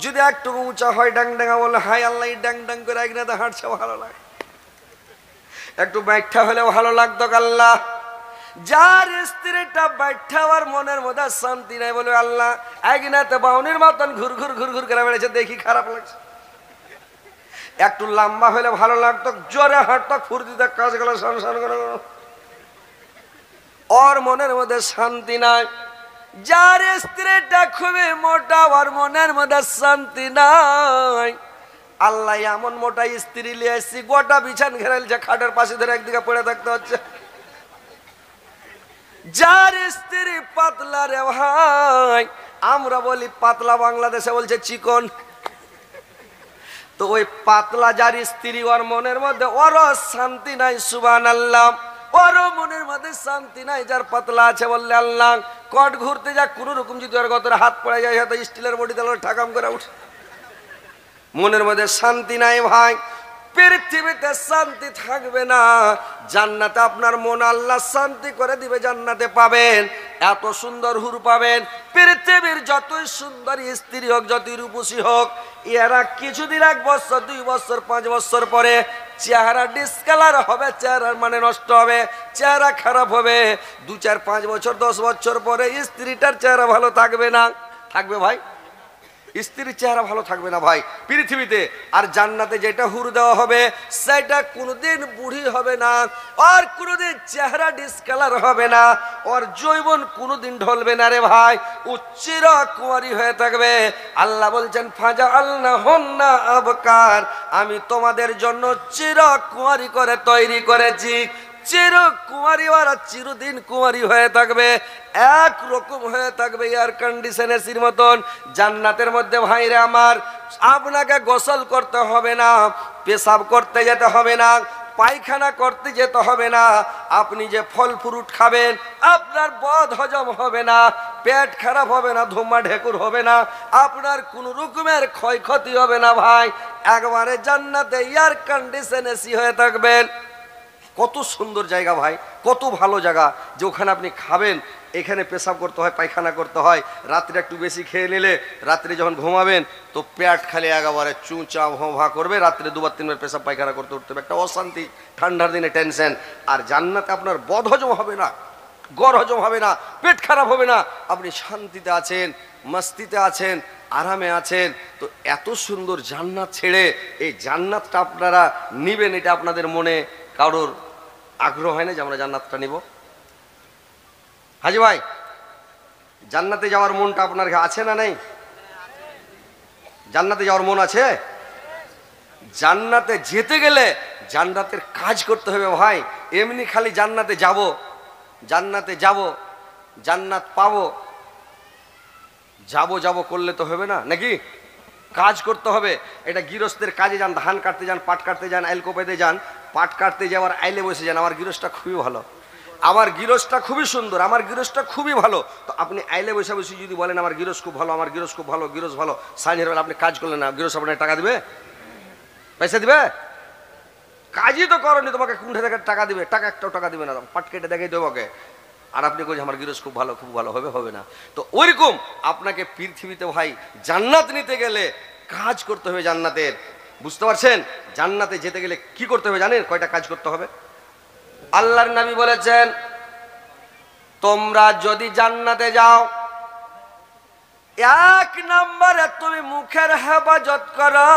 যদি একটু উঁচা হয় ডাং ডাঙ্গা বলে হাই আল্লাহ ডাং ডাং করে একনাতে হাঁটছে ভালো লাগে, একটু ব্যাখ্যা হলে ভালো লাগতো আল্লাহ। যার স্ত্রীটা ব্যাখ্যা আর মনের মধ্যে শান্তি নাই বলে আল্লাহ একনাতে বাউনির মতন ঘুর ঘুর ঘুর ঘুর করে বেড়েছে, দেখি খারাপ লাগছে। একটু লম্বা হলে ভালো লাগতো, জোরে হাঁটতো, ফুর্তিতে কাজ গেল সংসার করে, ওর মনের মধ্যে শান্তি নাই। যার স্ত্রীটা খুবই মোটা ওর মনের মধ্যে শান্তি নাই। আল্লাহ এমন মোটা স্ত্রী নিয়ে এসেছি গোটা বিছান ঘেরাইছে, খাটের পাশে ধরে একদিকে পড়ে থাকতে হচ্ছে। যার স্ত্রী পাতলা রে ভাই, আমরা বলি পাতলা, বাংলাদেশে বলছে চিকন। তো ওই পাতলা যার স্ত্রী ওর মনের মধ্যে ওরও শান্তি নাই, সুবহানাল্লাহ, ওরও মনের মধ্যে শান্তি নাই। যার পাতলা আছে বললে আল্লাহ কট ঘুরতে যা কোনো রকম যদি ওর গতরে হাত পড়ে যায় হয়তো স্টিলের বডি তাহলে ঠাকাম করে উঠে, মনের মধ্যে শান্তি নাই ভাই। পৃথিবীতে শান্তি থাকবে না, জান্নাতে আপনার মন আল্লাহ শান্তি করে দিবে, জান্নাতে পাবেন এত সুন্দর হুর পাবেন। পৃথিবীর যতই সুন্দর স্ত্রী হোক, যতই রূপসী হোক, এরা কিছুদিন 1 বছর 2 বছর 5 বছর পরে চেহারা ডিসকালার হবে, চেহারার মানে নষ্ট হবে, চেহারা খারাপ হবে। 2 4 5 বছর 10 বছর পরে স্ত্রীটার চেহারা ভালো থাকবে না। থাকবে ভাই? স্ত্রীর চেহারা ভালো থাকবে না ভাই পৃথিবীতে। আর জান্নাতে যেটা হুর দেওয়া হবে সেটা কোনোদিন বুড়ি হবে না, আর কোনোদিন চেহারা ডিসকালার হবে না, ওর যৌবন কোনোদিন ঢলবে না রে ভাই, ও চিরকুমারী হয়ে থাকবে। আল্লাহ বলছেন ফাজাআলনাহুন্না আবকার, আমি তোমাদের জন্য চিরকুমারী করে তৈরি করেছি। চিরকুমারী ওরা চিরদিন কুমারী হয়ে থাকবে, এক রকম হয়ে থাকবে, এয়ার কন্ডিশন এসির মতন। জান্নাতের মধ্যে ভাইরে আমার আপনাকে গোসল করতে হবে না, পেশাব করতে যেতে হবে না, পায়খানা করতে যেতে হবে না। আপনি যে ফল ফ্রুট খাবেন আপনার বদ হজম হবে না, পেট খারাপ হবে না, ধুমা ঢেকুর হবে না, আপনার কোন রকমের ক্ষয়ক্ষতি হবে না ভাই। একবারে জান্নাতে এয়ার কন্ডিশন এসি হয়ে থাকবেন। কত সুন্দর জায়গা ভাই, কত ভালো জায়গা যে ওখানে আপনি খাবেন, এখানে পেশাব করতে হয়, পায়খানা করতে হয়। রাত্রে একটু বেশি খেয়ে নিলে রাত্রে যখন ঘুমাবেন তো পেট খালি একেবারে চুঁচা ভা করবে, রাত্রে 2 বার 3 বার পেশাব পায়খানা করতে উঠতে হবে, একটা অশান্তি, ঠান্ডার দিনে টেনশন। আর জান্নাতে আপনার বদ হজম হবে না, গড় হজম হবে না, পেট খারাপ হবে না, আপনি শান্তিতে আছেন, মস্তিতে আছেন, আরামে আছেন। তো এত সুন্দর জান্নাত ছেড়ে এই জান্নাতটা আপনারা নিবেন, এটা আপনাদের মনে কারোর আগ্রহ হয় না যে আমরা জান্নাতটা নিব? হাজি ভাই, জান্নাতে যাওয়ার মনটা আপনার আছে না নেই? জান্নাতে যাওয়ার মন আছে? জান্নাতে যেতে গেলে জান্নাতের কাজ করতে হবে ভাই। এমনি খালি জান্নাতে যাব, জান্নাতে যাব, জান্নাত পাবো, যাব যাব করলে তো হবে না নাকি? কাজ করতে হবে। এটা গৃহস্থের কাজে যান, ধান কাটতে যান, পাট কাটতে যান, আইল কোপাইতে যান, পাট কাটতে যাওয়ার আইলে বসে যান। আমার গৃহস্থটা খুবই ভালো, আমার গৃহস্থটা খুবই সুন্দর, আমার গৃহস্থটা খুবই ভালো। তো আপনি আইলে বসে বসে যদি বলেন আমার গৃহস্থ খুব ভালো, আমার গৃহস্থ খুব ভালো, গৃহস্থ ভালো, সাইনের বেলা আপনি কাজ করলেন না, গৃহস্থ আপনাকে টাকা দিবে? পয়সা দিবে? কাজই তো করেনি, তোমাকে কুণ্ঠে থেকে টাকা দিবে? টাকা একটাও টাকা দিবে না, পাট কেটে দেখাই দেবো ওকে। আর আপনি বলছেন আমার গৃহস্থ খুব ভালো, খুব ভালো হবে, হবে না। তো ওইরকম আপনাকে পৃথিবীতে ভাই জান্নাত নিতে গেলে কাজ করতে হবে জান্নাতের। বুঝতে পারছেন? জান্নাতে যেতে গেলে কি করতে হবে জানেন? কয়টা কাজ করতে হবে? আল্লাহর নবী বলেছেন তোমরা যদি জান্নাতে যাও, 1 নম্বরে তুমি মুখের হেফাজত করো,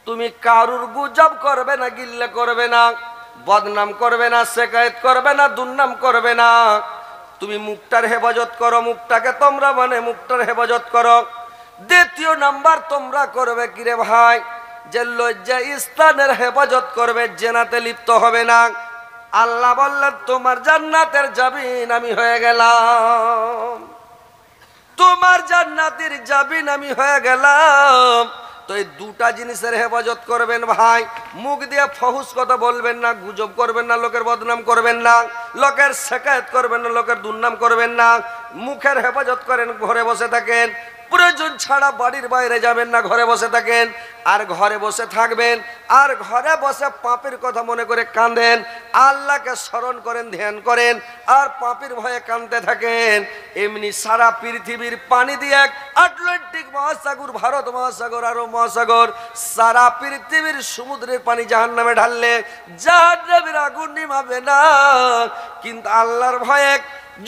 তুমি কারুর গুজব করবে না, গিল্লা করবে না, বদনাম করবে না, শিকায়ত করবে না, দুর্নাম করবে না। তুমি মুখটার হেফাজত করো, মুখটাকে তোমরা মানে মুখটার হেফাজত করো। 2 নাম্বার তোমরা করবে কিরে ভাই, যে লজ্জা স্থানের হেফাজত করবে, জেনাতে লিপ্ত হবে না। আল্লাহ বললেন তোমার জান্নাতের জামিন আমি হয়ে গেলাম, তোমার জান্নাতের জামিন আমি হয়ে গেলাম। তো এই 2টা জিনিসের হেফাজত করবেন ভাই। মুখ দিয়ে ফহুস কথা বলবেন না, গুজব করবেন না, লোকের বদনাম করবেন না, লোকের শিকায়ত করবেন না, লোকের দুর্নাম করবেন না। মুখের হেফাজত করেন, ঘরে বসে থাকেন, প্রয়োজন ছাড়া বাড়ির বাইরে যাবেন না, ঘরে বসে থাকেন। আর ঘরে বসে থাকবেন, আর ঘরে বসে পাপের কথা মনে করে কাঁদেন, আল্লাহকে স্মরণ করেন, ধ্যান করেন, আর পাপের ভয়ে কাঁদতে থাকেন। এমনি সারা পৃথিবীর পানি দিয়ে আটলান্টিক মহাসাগর, ভারত মহাসাগর, আরো মহাসাগর, সারা পৃথিবীর সমুদ্রের পানি জাহান্নামে ঢাললে জাহান্নামের আগুন নিভাবে না। কিন্তু আল্লাহর ভয়ে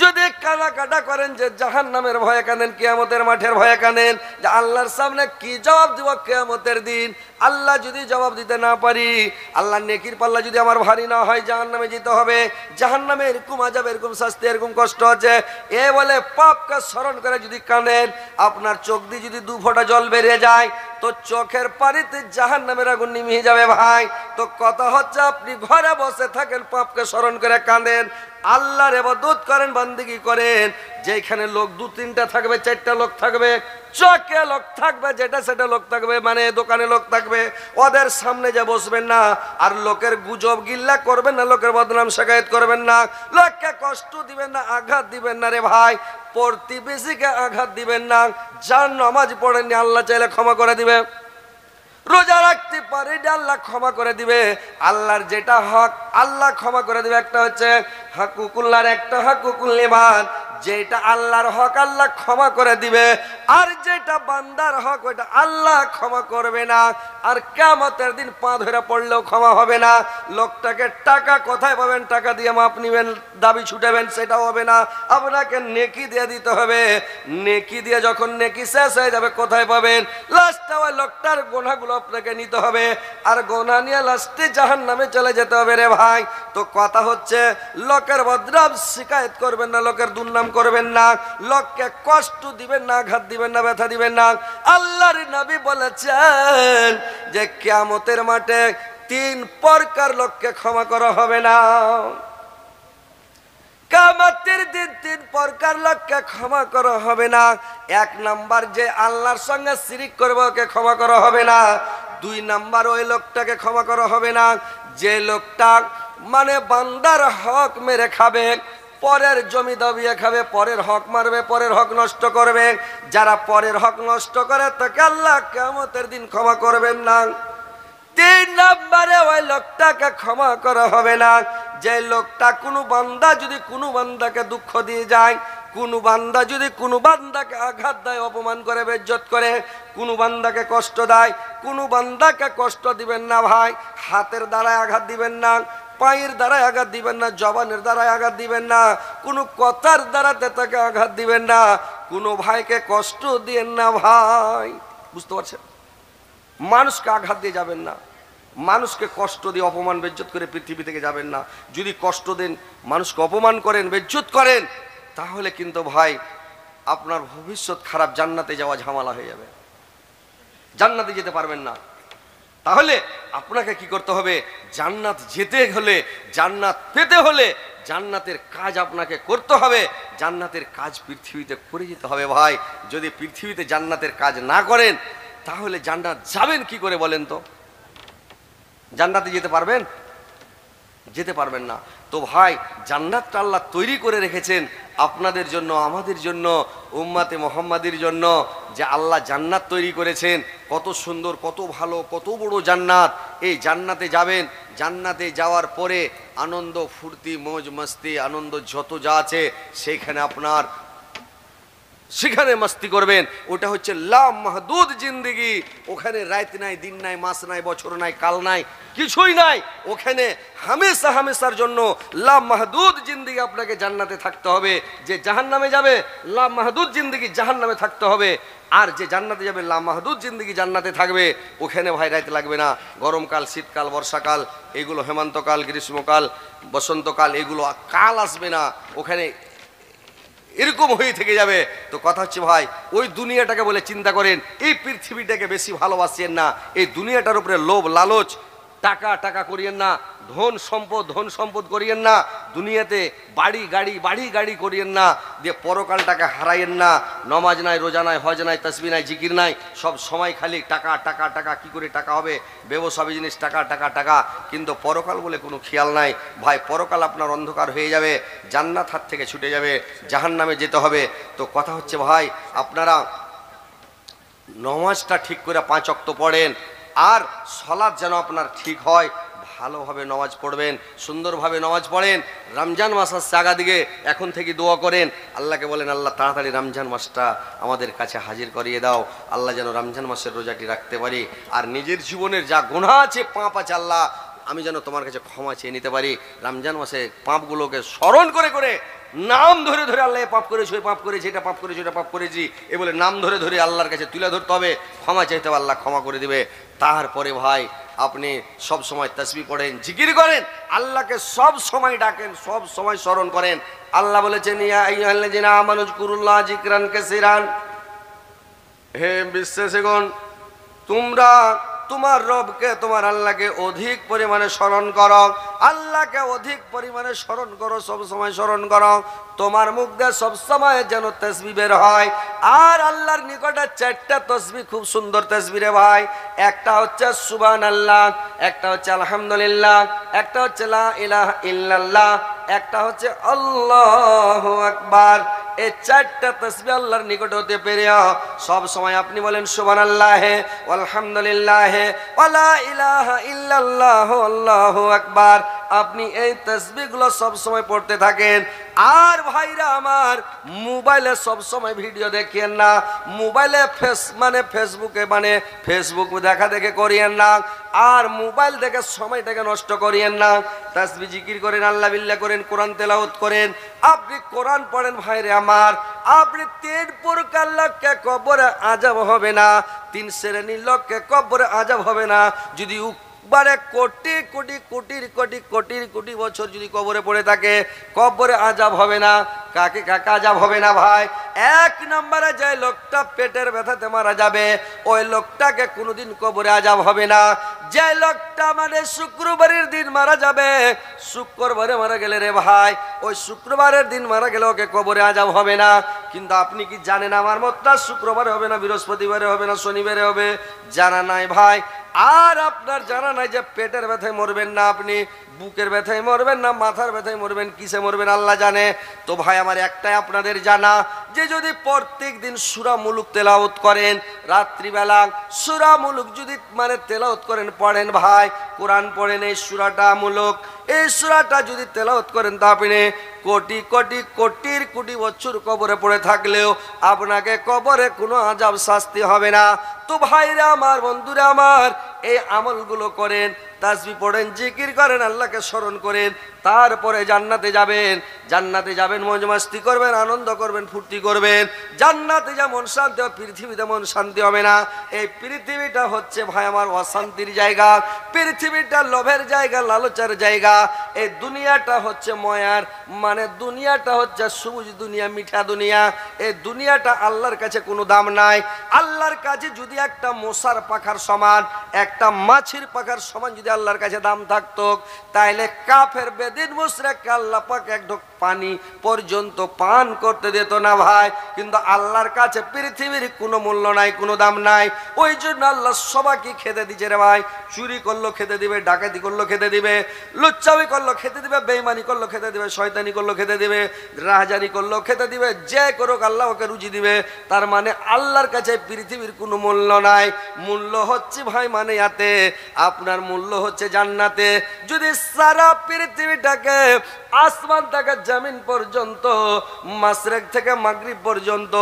যদি কাটা করেন যে জাহান্নামের ভয়ে কাঁদেন, কিয়ামতের মাঠের ভয়ে কাঁদেন, যে আল্লাহর সামনে কি জবাব দিব কিয়ামতের দিন, আল্লাহ যদি জবাব দিতে না পারি, আল্লাহ নেকির পাল্লা যদি আমার ভারী না হয়, জাহান্নামে যেতে হবে। জাহান্নামে এরকম আযাব, এরকম শাস্তি, এরকম কষ্ট আছে, এ বলে পাপকে স্মরণ করে যদি কাঁদেন, আপনার চোখ দিয়ে যদি 2 ফোঁটা জল বেরিয়ে যায় তো চোখের পানিতে জাহান্নামের আগুন নিভিয়ে যাবে ভাই। তো কথা হচ্ছে আপনি ঘরে বসে থাকেন, পাপকে স্মরণ করে কাঁদেন, আল্লাহর ইবাদত করেন, বান্দেগি করেন, যেখানে লোক 2-3টা থাকবে, 4টা লোক থাকবে, চকে লোক থাকবে, যেটা সেটা লোক থাকবে, মানে দোকানে লোক থাকবে, ওদের সামনে যে বসবেন না, আর লোকের গুজব গিল্লা করবেন না, লোকের বদনাম শিকায়ত করবেন না, লোককে কষ্ট দিবেন না, আঘাত দিবেন না রে ভাই, প্রতিবেশীকে আঘাত দিবেন না। যার নামাজ পড়েননি আল্লাহ চাইলে ক্ষমা করে দিবে, রোজা রাখতে পারে আল্লাহ ক্ষমা করে দিবে, আল্লাহর যেটা হক আল্লাহ ক্ষমা করে দিবে। একটা হচ্ছে হাকুকুল্লাহর, একটা হাকুকুল ইবাদ, যেটা আল্লাহর হক আল্লাহ ক্ষমা করে দিবে, আর যেটা বান্দার হক ওইটা আল্লাহ ক্ষমা করবে না। আর কিয়ামতের দিন পা ধরে পড়লেও ক্ষমা হবে না। লোকটাকে টাকা কোথায় পাবেন, টাকা দিয়ে মাপ নিবেন, দাবি ছুটাবেন, সেটাও হবে না। আপনাকে নেকি দিয়ে দিতে হবে, নেকি দিয়ে যখন নেকি শেষ হয়ে যাবে কোথায় পাবেন, লাস্টে ওই লোকটার গোনাগুলো আপনাকে নিতে হবে, আর গোনা নিয়ে লাস্টে জাহান্নামে চলে যেতে হবে রে ভাই। তো কথা হচ্ছে লোকের বদনাম শিকায়ত করবেন না, লোকের দুর্নাম করবেন না, লোককে কষ্ট দিবেন না, আঘাত দিবেন না, ব্যথা দিবেন না। আল্লাহর নবী বলেছেন যে কিয়ামতের মাঠে 3 প্রকার লোককে ক্ষমা করা হবে না। কিয়ামতের দিন 3 প্রকার লোককে ক্ষমা করা হবে না। 1 নাম্বার, যে আল্লাহর সঙ্গে শিরিক করবে ওকে ক্ষমা করা হবে না। 2 নাম্বার, ওই লোকটাকে ক্ষমা করা হবে না যে লোকটা মানে বান্দার হক মেরে খাবে, পরের জমি দাবিয়ে খাবে, পরের হক মারবে, পরের হক নষ্ট করবে। যারা পরের হক নষ্ট করে তাকে আল্লাহ কিয়ামতের দিন ক্ষমা করবেন না। 3 নম্বরে, ওই লোকটাকে ক্ষমা করা হবে না যে লোকটা কোনো বান্দা যদি কোনো বান্দাকে দুঃখ দিয়ে যায়, কোনো বান্দা যদি কোনো বান্দাকে আঘাত দেয়, অপমান করে, বেইজ্জত করে, কোনো বান্দাকে কষ্ট দেয়, কোনো বান্দাকে কষ্ট দিবেন না ভাই। হাতের দ্বারায় আঘাত দিবেন না, পায়ের দ্বারায় আঘাত দিবেন না, জবানের দ্বারায় আঘাত দিবেন না, কোনো কথার দ্বারাতে তাকে আঘাত দিবেন না, কোনো ভাইকে কষ্ট দিবেন না ভাই। বুঝতে পারছেন? মানুষকে আঘাত দিয়ে যাবেন না, মানুষকে কষ্ট দিয়ে অপমান বেইজ্জত করে পৃথিবী থেকে যাবেন না। যদি কষ্ট দেন, মানুষকে অপমান করেন, বেইজ্জত করেন, তাহলে কিন্তু ভাই আপনার ভবিষ্যৎ খারাপ, জান্নাতে যাওয়া ঝামেলা হয়ে যাবে, জান্নাতে যেতে পারবেন না। তাহলে আপনাকে কি করতে হবে, জান্নাত যেতে হলে, জান্নাত পেতে হলে জান্নাতের কাজ আপনাকে করতে হবে, জান্নাতের কাজ পৃথিবীতে করে যেতে হবে ভাই। যদি পৃথিবীতে জান্নাতের কাজ না করেন তাহলে জান্নাত যাবেন কি করে বলেন তো? জান্নাতে যেতে পারবেন? যেতে পারবেন না। তো ভাই জান্নাতটা আল্লাহ তৈরি করে রেখেছেন আপনাদের জন্য, আমাদের জন্য, উম্মাতে মুহাম্মাদির জন্য, যে আল্লাহ জান্নাত তৈরি করেছেন। কত সুন্দর, কত ভালো, কত বড় জান্নাত। এই জান্নাতে যাবেন, জান্নাতে যাওয়ার পরে আনন্দ, ফুর্তি, মौज মস্তি, আনন্দ যত যা আছে সেইখানে আপনার সেখানে মস্তি করবেন। ওটা হচ্ছে লা মাহদুদ জিন্দেগি। ওখানে রাত নাই, দিন নাই, মাস নাই, বছর নাই, কাল নাই, কিছুই নাই। ওখানে হামেশা হামেশার জন্য লা মাহদুদ জিন্দেগি আপনাকে জান্নাতে থাকতে হবে। যে জাহান্নামে যাবে লা মাহদুদ জিন্দেগি জাহান্নামে থাকতে হবে, আর যে জান্নাতে যাবে লা মাহদুদ জিন্দেগি জান্নাতে থাকবে। ওখানে ভাই রাত লাগবে না। গরমকাল, শীতকাল, বর্ষাকাল, এগুলো হেমন্তকাল, গ্রীষ্মকাল, বসন্তকাল, এগুলো কাল আসবে না। ওখানে এরকম হয়ে থেকে যাবে। তো কথা হচ্ছে ভাই, ওই দুনিয়াটাকে বলে চিন্তা করেন, এই পৃথিবীটাকে বেশি ভালোবাসেন না। এই দুনিয়াটার উপরে লোভ লালচ, টাকা টাকা করিয়েন না, ধন সম্পদ করিয়েন না, দুনিয়াতে বাড়ি গাড়ি করিয়েন না, দিয়ে পরকালটাকে হারাইয়েন না। নমাজ নাই, রোজা নাই, হজ নাই, তসবিহ নাই, জিকির নাই, সব সময় খালি টাকা টাকা টাকা। কি করে টাকা হবে? ব্যবসায়ী জিনিস টাকা টাকা টাকা, কিন্তু পরকাল বলে কোনো খেয়াল নাই ভাই। পরকাল আপনার অন্ধকার হয়ে যাবে, জান্নাত হাত থেকে ছুটে যাবে, জাহান্নামে যেতে হবে। তো কথা হচ্ছে ভাই, আপনারা নমাজটা ঠিক করে 5 ওয়াক্ত পড়েন, আর সালাত যেন আপনার ঠিক হয়, ভালোভাবে নামাজ পড়বেন, সুন্দরভাবে নামাজ পড়েন। রমজান মাস আসছে আগাদিকে, এখন থেকে দোয়া করেন, আল্লাহকে বলেন আল্লাহ তাড়াতাড়ি রমজান মাসটা আমাদের কাছে হাজির করিয়ে দাও, আল্লাহ যেন রমজান মাসের রোজাটি রাখতে পারি। আর নিজের জীবনের যা গুনাহ আছে, পাপ আছে, আল্লাহ আমি যেন তোমার কাছে ক্ষমা চেয়ে নিতে পারি। রমজান মাসে পাপগুলোকে স্মরণ করে করে নাম ধরে ধরে আল্লাহ পাপ করেছি, ওই পাপ করেছি, এটা পাপ করেছি, ওটা পাপ করেছি, এ বলে নাম ধরে ধরে আল্লাহর কাছে তুলে ধরতে হবে, ক্ষমা চাইতে হবে, আল্লাহ ক্ষমা করে দিবে। তারপরে ভাই আপনি সব সময় তাসবিহ পড়েন, জিকির করেন, আল্লাহকে সব সময় ডাকেন, সব সময় স্মরণ করেন। আল্লাহ বলেছেন ইয়া আইয়ুহাল্লাযিনা আমানু যিকুরুল্লাহ যিকরান কাসীরান, হে বিশ্বাসীগণ তোমরা তোমার রবকে, তোমার আল্লাহকে অধিক পরিমাণে স্মরণ করো, আল্লাহকে অধিক পরিমাণে স্মরণ করো, সব সময় স্মরণ করো। তোমার মুখ দিয়ে সব সময় যেন তাসবিহ বের হয়। আর আল্লাহর নিকটে 4টা তাসবিহ, খুব সুন্দর তাসবিহ রে ভাই। একটা হচ্ছে সুবহানাল্লাহ, একটা হচ্ছে আলহামদুলিল্লাহ, একটা হচ্ছে লা ইলাহা ইল্লাল্লাহ, একটা হচ্ছে আল্লাহু আকবার। এই 4টা তাসবিহ আল্লাহর নিকট হতে পেরে সব সময় আপনি বলেন সুবহানাল্লাহ, আলহামদুলিল্লাহ, ওয়ালা ইলাহা ইল্লাল্লাহ, আল্লাহু আকবার। আপনি এই তাসবিহগুলো সব সময় পড়তে থাকেন। আর ভাইরা আমার, মোবাইলে সব সময় ভিডিও দেখেন না, মোবাইলে ফেসবুক দেখা দেখে করিয়েন না, আর মোবাইল দেখে সময়টাকে নষ্ট করিয়েন না। তাসবিহ জিকির করেন, আল্লাহ বিল্লাহ করেন, কোরআন তেলাওয়াত করেন। আপনি কোরআন পড়েন ভাইরে আমার, আপনি 3 প্রকার লোককে কবরে আযাব হবে না, 3 শ্রেণীর লোককে কবরে আযাব হবে না। যদি বারে কোটি কোটি কোটির কোটি কোটির কোটি বছর যদি কবরে পড়ে থাকে, কবরে আযাব হবে না। কাকে কাকে আযাব হবে না ভাই? 1 নম্বরে যে লোকটা পেটের ব্যথাতে মারা যাবে, ওই লোকটাকে কোনোদিন কবরে আযাব হবে না। যে লোকটা মানে শুক্রবারের দিন মারা যাবে, শুক্রবারে মারা গেলে রে ভাই, ওই শুক্রবারের দিন মারা গেলে ওকে কবরে আযাব হবে না। কিন্তু আপনি কি জানেন আমার মতটা শুক্রবারে হবে না, বৃহস্পতিবারে হবে না, শনিবারে হবে? জানা নাই ভাই। আর আপনার জানা নাই যে পেটের ব্যথায় মরবেন না, আপনি বুকের ব্যথায় মরবেন না, মাথার ব্যথায় মরবেন, কিসে মরবেন আল্লাহ জানে। তো ভাই আমার একটাই আপনাদের জানা, যে যদি প্রত্যেক দিন সূরা মুলুক তেলাওয়াত করেন, রাত্রিবেলা সূরা মুলুক যদি মানে তেলাওয়াত করেন, পড়েন ভাই, কোরআন পড়েন, এই সূরাটা মুলুক, এই সূরাটা যদি তেলাওয়াত করেন, তা আপনি কোটি কোটি কোটির কোটি বছর কবরে পড়ে থাকলেও আপনাকে কবরে কোনো আযাব শাস্তি হবে না। তো ভাইরা আমার, বন্ধুরা আমার, এই আমলগুলো করেন, তাসবিহ পড়েন, জিকির করেন, আল্লাহকে স্মরণ করেন, তারপরে জান্নাতে যাবেন। জান্নাতে যাবেন, মौज मस्ती করবেন, আনন্দ করবেন, ফুর্তি করবেন। জান্নাতে যেমন শান্তি হবে, পৃথিবীতে তেমন শান্তি হবে না। এই পৃথিবীটা হচ্ছে ভাই আমার অশান্তির জায়গা, পৃথিবীটা লোভের জায়গা, লালচার জায়গা। এই দুনিয়াটা হচ্ছে ময়ার, মানে দুনিয়াটা হচ্ছে সবুজ দুনিয়া, মিঠা দুনিয়া। এই দুনিয়াটা আল্লাহর কাছে কোনো দাম নাই। আল্লাহর কাছে যদি একটা মশার পাখার সমান, একটা মাছির পাখার সমান যদি আল্লাহর কাছে দাম থাকতো, তাইলে কাফের বেদিন মুশরিক আল্লাহ পাক এক ঢোক পানি পর্যন্ত পান করতে দিত না ভাই। কিন্তু আল্লাহর কাছে পৃথিবীর কোনো মূল্য নাই, কোনো দাম নাই। ওই জন্য আল্লাহ সবাইকে খেতে দিচ্ছে রে ভাই। চুরি করলো খেতে দিবে, ডাকাতি করলো খেতে দিবে, লুচ্চামি করলো খেতে দিবে, বেঈমানি করলো খেতে দিবে, শয়তানি করলো খেতে দিবে, রাহাজানি করলো খেতে দিবে, যে করুক আল্লাহ ওকে রুজি দিবে। তার মানে আল্লাহর কাছে পৃথিবীর কোনো মূল্য নাই। মূল্য হচ্ছে ভাই মানে ইয়াতে, আপনার মূল্য হচ্ছে জান্নাতে। যদি সারা পৃথিবীটাকে আসমান থেকে জমিন পর্যন্ত, মাশরিক থেকে মাগরিব পর্যন্ত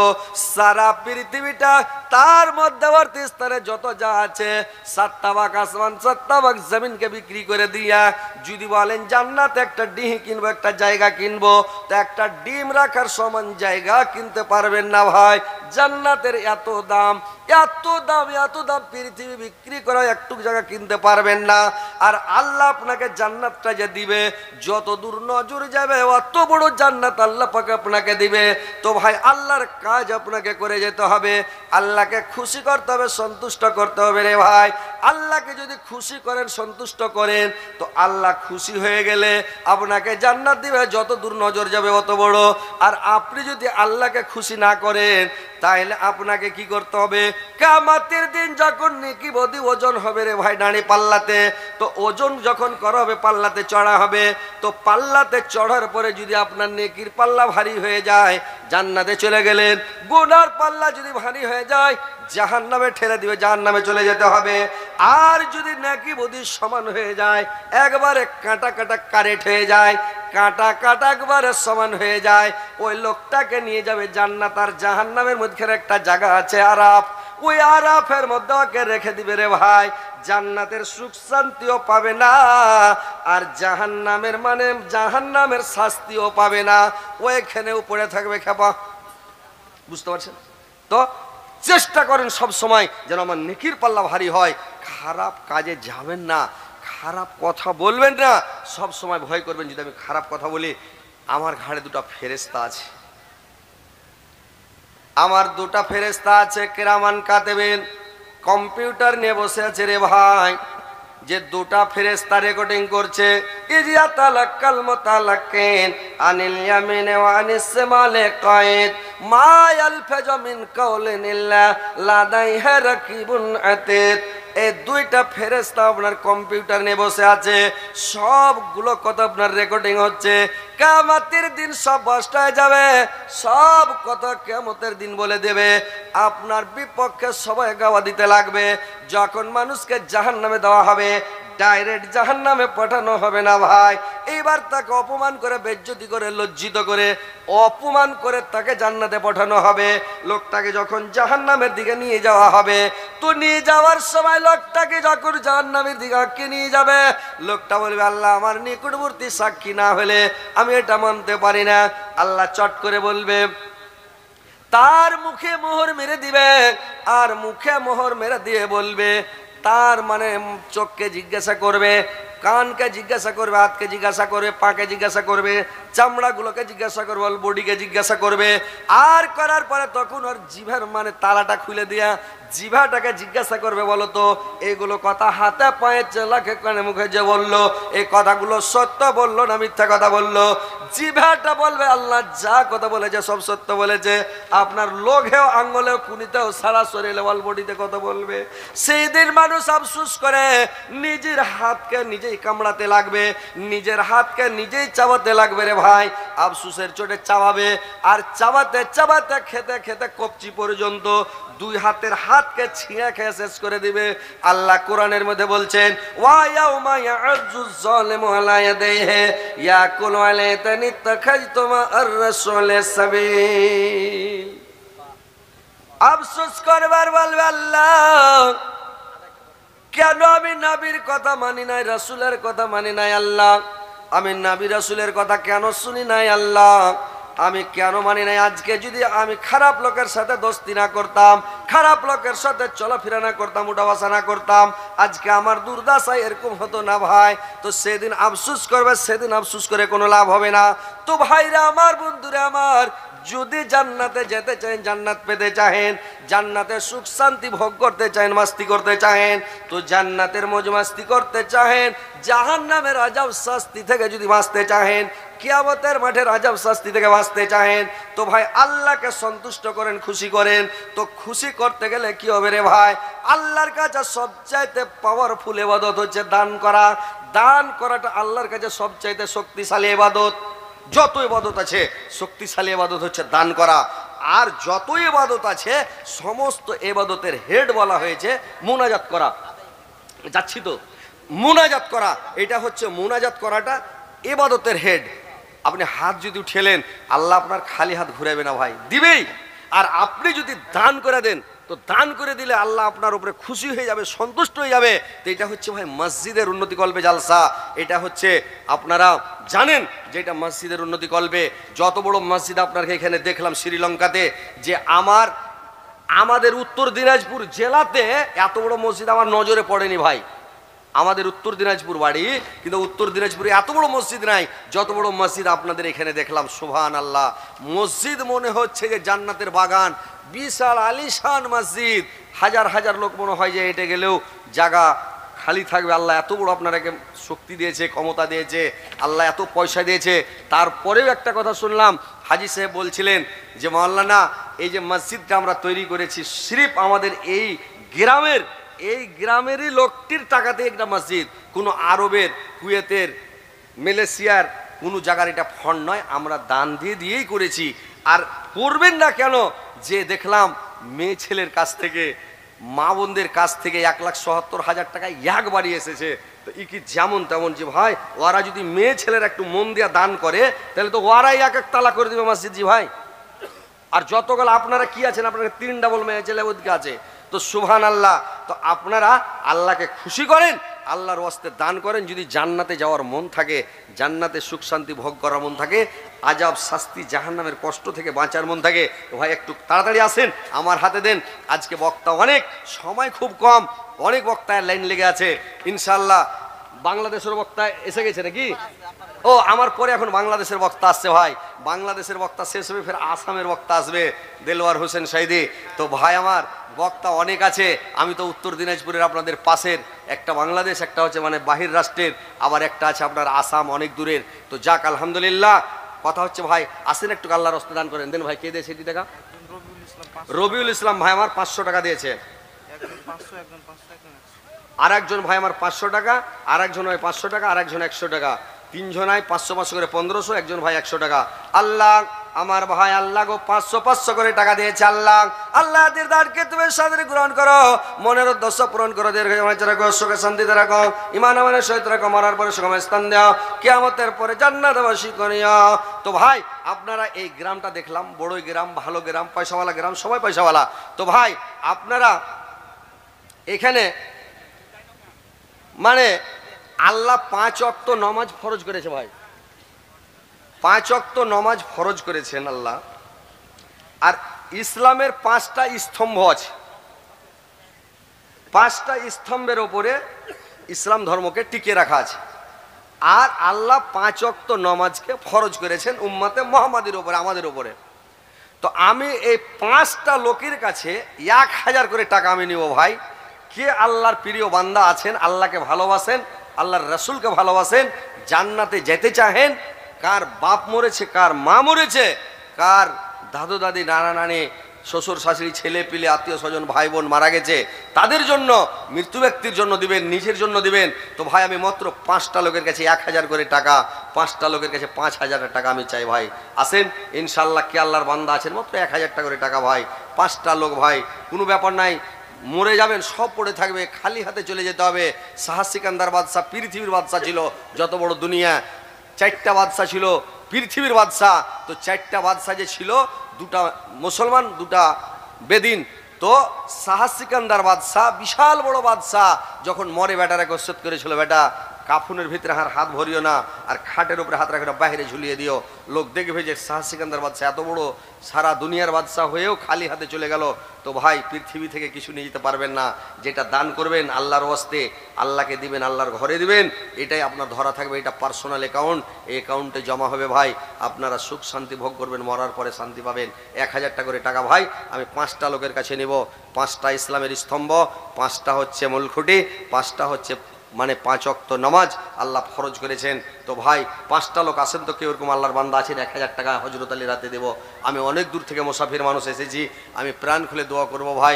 সারা পৃথিবীটা, তার মধ্যবর্তী স্থানে যত যা আছে, 7টা ভাগ আসমান 7টা ভাগ জমিনকে বিক্রি করে দিয়া যদি বলেন জান্নাতে একটা ডিম কিনবো, একটা জায়গা কিনবো, তো একটা ডিম রাখার সমান জায়গা কিনতে পারবেন না ভাই। জান্নাতের এত দাম, এত দাম, এত দাম, পৃথিবী বিক্রি করা একটু জায়গা কিনতে পারবেন না। আর আল্লাহ আপনাকে জান্নাতটা যে দিবে, যত দূর নজর যাবে অত বড় জান্নাত আল্লাহ পাক আপনাকে দিবে। তো ভাই আল্লাহর কাজ আপনাকে করে যেতে হবে, আল্লাহকে খুশি করতে হবে, সন্তুষ্ট করতে হবে রে ভাই। আল্লাহকে যদি খুশি করেন, সন্তুষ্ট করেন, তো আল্লাহ খুশি হয়ে গেলে আপনাকে জান্নাত দিবে, যত দূর নজর যাবে অত বড়। আর আপনি যদি আল্লাহকে খুশি না করেন, তাহলে আপনাকে কি করতে হবে? কিয়ামতের দিন যখন নেকি বদি ওজন হবে রে ভাই দাঁড়ি পাল্লাতে, তো ওজন যখন করা হবে, পাল্লাতে চড়া হবে, তো পাল্লাতে চড়ার পরে যদি আপনার নেকির পাল্লা ভারী হয়ে যায়, জান্নাতে চলে গেলেন। গুনার পাল্লা যদি ভারী হয়ে যায় জাহান্নামে ঠেলে দিবে, জাহান্নামে চলে যেতে হবে। আর যদি নেকি বদি সমান হয়ে যায়, একবারে কাঁটা কাঁটা কারেট হয়ে যায়, কাঁটা কাঁটা একবারে সমান হয়ে যায়, ওই লোকটাকে নিয়ে যাবে জান্নাত। আর জাহান্নামের মধ্যে একটা জায়গা আছে আরাফ, ওই আরাফের মধ্যে ওকে রেখে দিবে রে ভাই। জান্নাতের সুখ শান্তিও পাবে না, আর জাহান্নামের শাস্তিও পাবে না, ওইখানেও পড়ে থাকবে খেপা। বুঝতে পারছেন তো? চেষ্টা করেন সব সময় যেন আমার নেকির পাল্লা ভারী হয়। খারাপ কাজে যাবেন না, খারাপ কথা বলবেন না। সব সময় ভয় করবেন যদি আমি খারাপ কথা বলি আমার ঘাড়ে দুটো ফেরেশতা আছে, আমার দুটো ফেরেশতা আছে কিরামান কাতেবিন, কম্পিউটার নিয়ে বসে আছে রে ভাই। যে দুটা ফেরেশতা রেকর্ডিং করছে, ইজিয়া তালাক্কাল মুতালাক্কিন আনিল ইয়ামিন ওয়া আনিস শিমালি কায়েদ মা ইয়ালফাজু মিন কাওলিন ইল্লা লাদাইহি রাকিবুন আতীদ। এই দুইটা ফেরেশতা আপনার কম্পিউটার নিয়ে বসে আছে, সবগুলো কথা আপনার রেকর্ডিং হচ্ছে। কিয়ামতের দিন সব বাস্ট হয়ে যাবে, সব কথা কিয়ামতের দিন বলে দেবে। আপনার বিপক্ষে সবাই গাওয়া দিতে লাগবে। যখন মানুষকে জাহান্নামে দেওয়া হবে, ডাইরেক্ট জাহান্নামে পাঠানো হবে না ভাই। এইবার তাকে অপমান করে, বেইজ্জতি করে, লজ্জিত করে, অপমান করে তাকে জান্নাতে পাঠানো হবে। লোকটাকে যখন জাহান্নামের দিকে নিয়ে যাওয়া হবে, তো নিয়ে যাওয়ার সময় লোকটাকে যখন জাহান্নামের দিকে নিয়ে যাবে, লোকটা বলবে আল্লাহ আমার নিকটবর্তী সাক্ষী না হলে আমি এটা মানতে পারি না। আল্লাহ চট করে বলবে, তার মুখে মোহর মেরে দিবে, আর মুখে মোহর মেরে দিয়ে বলবে, তার মানে চোখকে জিজ্ঞাসা করবে, কানকে জিজ্ঞাসা করবে, হাতকে জিজ্ঞাসা করবে, পাকে জিজ্ঞাসা করবে, চামড়াগুলোকে জিজ্ঞাসা করবে, বডিকে জিজ্ঞাসা করবে। আর করার পরে তখন ওর জিভার মানে তালাটা খুলে দিয়া জিভাটাকে জিজ্ঞাসা করবে, বলো তো এগুলো কথা হাতে পায়ে চেলাকে কানে মুখে যে বললো, এই কথাগুলো সত্য বললো না মিথ্যা কথা বললো? জিভাটা বলবে আল্লাহ যা কথা বলেছে সব সত্য বলেছে। আপনার লোঘেও আঙ্গুলেও কুনিতেও সারা শরীরে ওয়াল বডিতে কথা বলবে। সেই দিন মানুষ আফসোস করে নিজের হাতকে নিজেই কামড়াতে লাগবে, নিজের হাতকে নিজেই চাবাতে লাগবে রে ভাই। আফসোসের চোটে চাবাবে, আর চাবাতে চাবাতে খেতে খেতে কবজি পর্যন্ত দুই হাতের হাতকে ছিঁড়ে খেয়ে শেষ করে দিবে। আল্লাহ কোরআনের মধ্যে বলছেন, ওয়া ইয়াউমা ইয়া'যুজ যালিমু আলা ইয়াদাইহি ইয়াকুলু আলাইতানি তাখাজতুমা আর-রাসূলি সাবিল। আফসোস করবার বলবে আল্লাহ কেন আমি নবীর কথা মানি নাই, রাসূলের কথা মানি নাই আল্লাহ, আমি নবী রাসূলের কথা কেন শুনি নাই আল্লাহ, আমি কেন মানি নাই? আজকে যদি আমি খারাপ লোকের সাথে দোস্তি না করতাম, খারাপ লোকের সাথে চলাফেরা না করতাম, উঠাবাসা না করতাম, আজকে আমার দুর্দশা এরকম হতো না ভাই। তো সেদিন আফসোস করবে, সেদিন আফসোস করে কোনো লাভ হবে না। তো ভাইরা আমার, বন্ধুরা আমার, যদি জান্নাতে যেতে চান, জান্নাত পেতে চাহেন, জান্নাতের সুখ শান্তি ভোগ করতে চাহেন, মাস্তি করতে চাহেন, তো জান্নাতের মজ মাস্তি করতে চাহেন, জাহান্নামের আযাব শাস্তি থেকে যদি বাঁচতে চাহেন, কিয়ামতের মাঠের আযাব শাস্তি থেকে বাঁচতে চাহেন, তো ভাই আল্লাহকে সন্তুষ্ট করেন, খুশি করেন। তো খুশি করতে গেলে কি হবে রে ভাই? আল্লাহর কাছে সবচাইতে পাওয়ারফুল ইবাদত হচ্ছে দান করা। দান করাটা আল্লাহর কাছে সবচাইতে শক্তিশালী ইবাদত। যত ইবাদত আছে শক্তিশালী ইবাদত হচ্ছে দান করা। আর যত ইবাদত আছে সমস্ত ইবাদতের হেড বলা হয়েছে মুনাজাত করা। যাচ্ছি তো, মুনাজাত করা, এটা হচ্ছে মুনাজাত করাটা ইবাদতের হেড। আপনি হাত যদি উঠেলেন, আল্লাহ আপনার খালি হাত ঘুরাবে না ভাই, দিবেই। আর আপনি যদি দান করে দেন, তো দান করে দিলে আল্লাহ আপনার উপরে খুশি হয়ে যাবে, সন্তুষ্ট হয়ে যাবে। তো এটা হচ্ছে ভাই মসজিদের উন্নতি কল্পে জালসা। এটা হচ্ছে আপনারা জানেন যে এটা মসজিদের উন্নতি কল্পে। যত বড় মসজিদ আপনাকে এখানে দেখলাম শ্রীলঙ্কাতে, যে আমাদের উত্তর দিনাজপুর জেলাতে এত বড় মসজিদ আমার নজরে পড়েনি ভাই। আমাদের উত্তর দিনাজপুর বাড়ি, কিন্তু উত্তর দিনাজপুরে এত বড় মসজিদ নাই যত বড় মসজিদ আপনাদের এখানে দেখলাম। সুবহানাল্লাহ, মসজিদ মনে হচ্ছে যে জান্নাতের বাগান, বিশাল আলিশান মসজিদ। হাজার হাজার লোক মনে হয় যে হেঁটে গেলেও জায়গা খালি থাকবে। আল্লাহ এত বড় আপনারাকে শক্তি দিয়েছে, ক্ষমতা দিয়েছে, আল্লাহ এত পয়সা দিয়েছে। তারপরেও একটা কথা শুনলাম, হাজি সাহেব বলছিলেন যে মাওলানা এই যে মসজিদটা আমরা তৈরি করেছি, সিরিফ আমাদের এই গ্রামেরই লোকটির টাকাতে একটা মসজিদ, কোনো আরবের, কুয়েতের, মালয়েশিয়ার কোনো জায়গার এটা ফন্ড নয়, আমরা দান দিয়েই করেছি। আর করবেন না কেন? যে দেখলাম মেয়ে ছেলের কাছ থেকে, মা বোনদের কাছ থেকে 1,77,000 টাকা একবারই এসেছে। তো ই কি যেমন তেমন যে ভাই, ওরা যদি মেয়ে ছেলের একটু মন দিয়া দান করে তাহলে তো ওরাই এক এক তালা করে দেবে মসজিদ জি ভাই। আর যতগুলো আপনারা কি আছেন, আপনারা 3 ডাবল মেয়ে ছেলে ওদিকে আছে, তো সুবহানাল্লাহ। তো আপনারা আল্লাহকে খুশি করেন, আল্লাহর ওয়াস্তে দান করেন। যদি জান্নাতে যাওয়ার মন থাকে, জান্নাতে সুখ শান্তি ভোগ করার মন থাকে, আজাব শাস্তি জাহান্নামের কষ্ট থেকে বাঁচার মন থাকে, তো ভাই একটু তাড়াতাড়ি আসেন, আমার হাতে দেন। আজকে বক্তা অনেক, সময় খুব কম, অনেক বক্তায় লাইন লেগে আছে। ইনশাআল্লাহ বাংলাদেশের বক্তা এসে গেছে নাকি? ও আমার পরে এখন বাংলাদেশের বক্তা আসছে ভাই। বাংলাদেশের বক্তা শেষ হবে, ফের আসামের বক্তা আসবে দেলোয়ার হোসেন সাইদি। তো ভাই আমার বক্তা অনেক আছে। আমি তো উত্তর দিনাজপুরের আপনাদের পাশের, একটা বাংলাদেশ, একটা হচ্ছে মানে বাহির রাষ্ট্রের, আবার একটা আছে আপনার আসাম, অনেক দূরের। তো যাক আলহামদুলিল্লাহ। কথা হচ্ছে ভাই আসেন একটু আল্লাহর রাস্তায় দান করেন। দেন ভাই, কে দিয়েছে এটি টাকা? রবিউল ইসলাম ভাই আমার 500 টাকা দিয়েছে। আর একজন ভাই আমার 500 টাকা, আর একজন ভাই 500 টাকা, আর একজন 100 টাকা, 3 জনায় 500 করে 1500, একজন ভাই 100 টাকা। আল্লাহ আমার ভাই আল্লাহ গো 500 করে টাকা দিয়েছে। আল্লাহ আল্লাহ দিরদারকে তুমি সাদরে গ্রহণ করো, মনের উদ্দেশ্য পূরণ করো, দীর্ঘায়ু রাখো, সুখে শান্তিতে রাখো, ঈমান আমানের সহিত রাখো, মরার পরে সুখময় স্থান দাও, কিয়ামতের পরে জান্নাতবাসী করিও। তো ভাই আপনারা এই গ্রামটা দেখলাম, বড়ই গ্রাম, ভালো গ্রাম, পয়সাওয়ালা গ্রাম, সবাই পয়সাওয়ালা। তো ভাই আপনারা এখানে মানে আল্লাহ 5 ওয়াক্ত নামাজ ফরজ করেছে ভাই, 5 ওয়াক্ত নামাজ ফরজ করেছেন আল্লাহ। আর ইসলামের 5টা স্তম্ভ আছে, 5টা স্তম্ভের ওপরে ইসলাম ধর্মকে টিকে রাখা আছে। আর আল্লাহ 5 ওয়াক্ত নামাজকে ফরজ করেছেন উম্মতে মুহাম্মাদের উপরে, আমাদের উপরে। তো আমি এই 5টা লোকের কাছে 1000 করে টাকা আমি নিব ভাই। কে আল্লাহর প্রিয় বান্দা আছেন, আল্লাহকে ভালোবাসেন, আল্লাহর রাসূলকে ভালোবাসেন, জান্নাতে যেতে চাহেন, কার বাপ মরেছে, কার মা মরেছে, কার দাদু দাদি নানা নানি শ্বশুর শাশুড়ি ছেলে পিলে আত্মীয় স্বজন ভাই বোন মারা গেছে, তাদের জন্য, মৃত্যু ব্যক্তির জন্য দিবেন, নিজের জন্য দিবেন। তো ভাই আমি মাত্র 5টা লোকের কাছে 1000 করে টাকা, 5টা লোকের কাছে 5000 টাকা আমি চাই ভাই। আসেন ইনশাআল্লাহ, কে আল্লাহর বান্দা আছেন, মাত্র 1000 টাকা করে টাকা ভাই, 5টা লোক ভাই, কোনো ব্যাপার নাই। মরে যাবেন, সব পড়ে থাকবে, খালি হাতে চলে যেতে হবে। শাহ সিকান্দার বাদশাহ পৃথিবীর বাদশাহ ছিল, যত বড় দুনিয়া, 4টা বাদশাহ ছিল পৃথিবীর বাদশাহ। তো 4টা বাদশাহ যে ছিল, 2টা মুসলমান, 2টা বেদিন। তো শাহ সিকান্দার বাদশাহ বিশাল বড় বাদশাহ, যখন মরে বেটারাকে ওসিয়ত করেছিল, বেটা কাফনের ভিতরে হাত ভরিও না, আর খাটের উপরে হাত রাখো না, বাইরে ঝুলিয়ে দিও। লোক দেখবে যে শাহ সিকান্দার বাদশাহ এত বড় সারা দুনিয়ার বাদশাহ হয়েও খালি হাতে চলে গেল। তো ভাই পৃথিবী থেকে কিছু নিয়ে যেতে পারবেন না, যেটা দান করবেন আল্লাহর ওয়াস্তে, আল্লাহকে দিবেন, আল্লাহর ঘরে দিবেন, এটাই আপনার ধরা থাকবে। এটা পার্সোনাল অ্যাকাউন্ট, এই অ্যাকাউন্টে জমা হবে ভাই। আপনারা সুখ শান্তি ভোগ করবেন, মরার পরে শান্তি পাবেন। 1000 টাকা করে টাকা ভাই আমি 5টা লোকের কাছে নেব। 5টা ইসলামের স্তম্ভ, 5টা হচ্ছে মূলখুঁটি, 5টা হচ্ছে মানে 5 ওয়াক্ত নামাজ আল্লাহ ফরজ করেছেন। তো ভাই 5টা লোক আসেন, তো কেউ এরকম আল্লাহর বান্দা আছেন, 1000 টাকা হযরত আলী রাতে দেব। আমি অনেক দূর থেকে মুসাফির মানুষ এসেছি, আমি প্রাণ খুলে দোয়া করব ভাই।